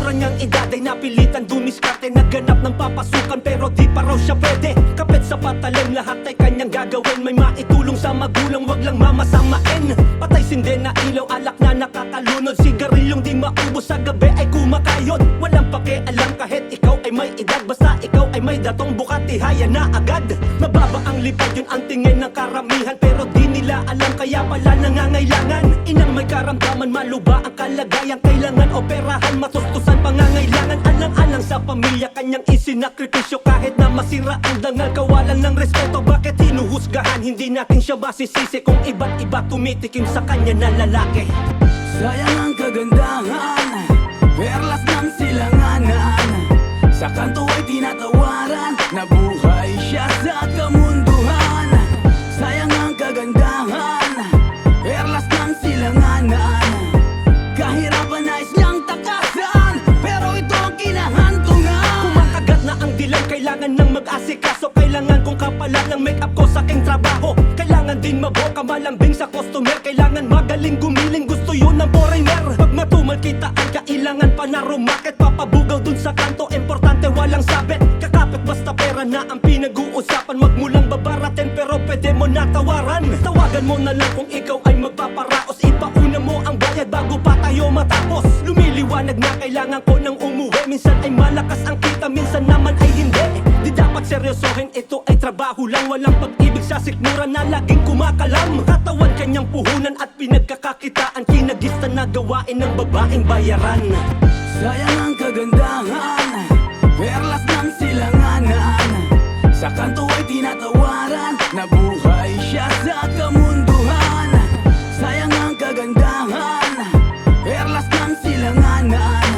mura niyang edad ay napilitan dumiskarte. Nagganap ng papasukan pero di pa raw siya pwede. Kapit sa patalim, lahat ay kanyang gagawin. May maitulong sa magulang, wag lang mamasamain. Patay sinde na ilaw, alak na nakakalunod. Sigarilyong di maubos sa gabi ay kumakayod. Walang pakialam kahit ikaw ay may edad. Basta ikaw ay may datong Bukati, haya na agad. Mababa ang lipad, yun ang tingin ng karamihan. Pero di nila alam kaya pala nangangailangan. Inang may karamdaman, maluba ang kalagayan. Kailangan operahan, matustusan pangangailangan. Alang-alang sa pamilya, kanyang isinakripisyo. Kahit na masira ang dangal, kawalan ng respeto. Bakit hinuhusgahan? Hindi natin siya masisisi kung iba't iba tumitikim sa kanya na lalaki. Sayang ang kagandahan, perlas ng silanganan. Sa kanto ay tinatawaran, nabuhay siya sa kamunduhan. Sayang ang kagandahan, perlas ng silanganan. Kahirapan nais niyang takasan, pero ito ang kinahantungan. Kumakagat na ang dilan, kailangan ng mag-asikaso. Kailangan kong kapalan ng make-up ko sa aking trabaho. Kailangan din maboka, malambing sa customer. Kailangan magaling gumiling, gusto yun ng foreigner. Pag matumal kita ang kailangan pa na rumakit. Papabugaw dun sa kanto, importante walang sabit. Kakapit basta pera na ang pinag-uusapan. Wag mo lang babaratin pero pwede mo na tawaran. Tawagan mo na lang kung ikaw ay magpaparaos. Ipauna mo ang bayad bago pa tayo matapos. Lumiliwanag na kailangan ko nang umuwi. Minsan ay malakas ang kita, minsan naman ay hindi. Di dapat seryosohin, ito ay trabaho lang. Walang pag-ibig sa sikmura na laging kumakalam. Katawan kanyang puhunan at pinagkakakitaan. Kinagista na gawain ng babaeng bayaran. Sayang ang kagandahan, perlas ng silanganan. Sa kanto ay tinatawaran, nabuhay siya sa kamunduhan. Sayang ang kagandahan, perlas ng silanganan.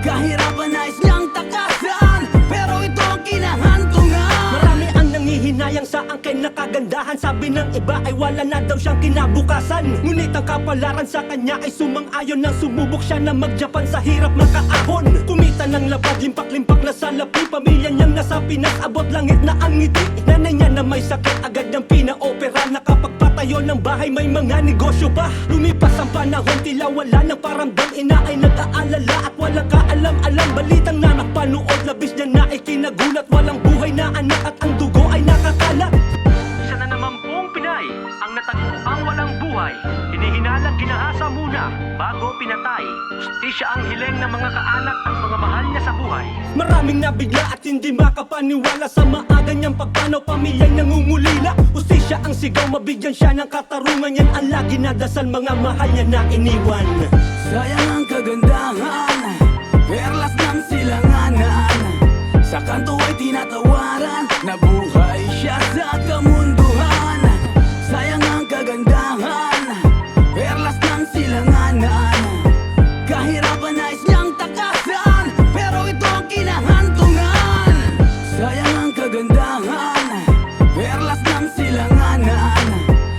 Kahirapan nais niyang takasan, pero ito ang kinahantungan. Marami ang nangihinayang sa angkin na kagandahan. Sabi ng iba ay wala na daw siyang kinabukasan. Ngunit ang kapalaran sa kanya ay sumang-ayon. Nang sumubok siya na mag-Japan sa hirap makaahon. Kumita ng labad, limpak-limpak na salapi. Pamilya niyang nasa Pinas, abot langit na ang ngiti. Nanay niya na may sakit, agad niyang pina-opera. Nakapagpatayo ng bahay, may mga negosyo pa. Lumipas ang panahon, tila wala ng paramdam. Ina ay nag-aalala at walang kaalam-alam. Balitang nanak panood, labis niya na ikinagulat. Walang buhay na anak at ang dugo ay nakakalat. Isa na naman pong Pinay ang natagpuang walang buhay. Hinihinalang ginahasa muna bago pinatay. Ustisya ang hiling ng mga kaanak at mga mahal niya sa buhay. Maraming nabigla at hindi makapaniwala sa maaga niyang pagpanaw, pamilya'y nangungulila. Ustisya ang sigaw, mabigyan siya ng katarungan. Yan ang lagi nadasal, mga mahal niya na iniwan. Sayang ang kagandahan, perlas ng silanganan. Sa kanto ay tinatawaran, nabuhay siya sa kamunduhan. Sayang ang kagandahan, perlas ng silanganan. Kahirapan nais niyang takasan, pero ito ang kinahantungan. Sayang ang kagandahan, perlas ng silanganan.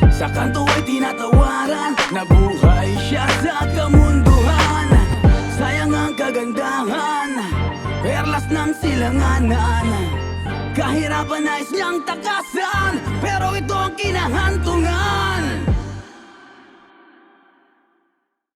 Sa kanto ay tinatawaran, nabuhay siya sa kamunduhan. Sayang ang kagandahan, perlas ng silanganan. Kahirapan nais niyang takasan, pero ito ang kinahantungan.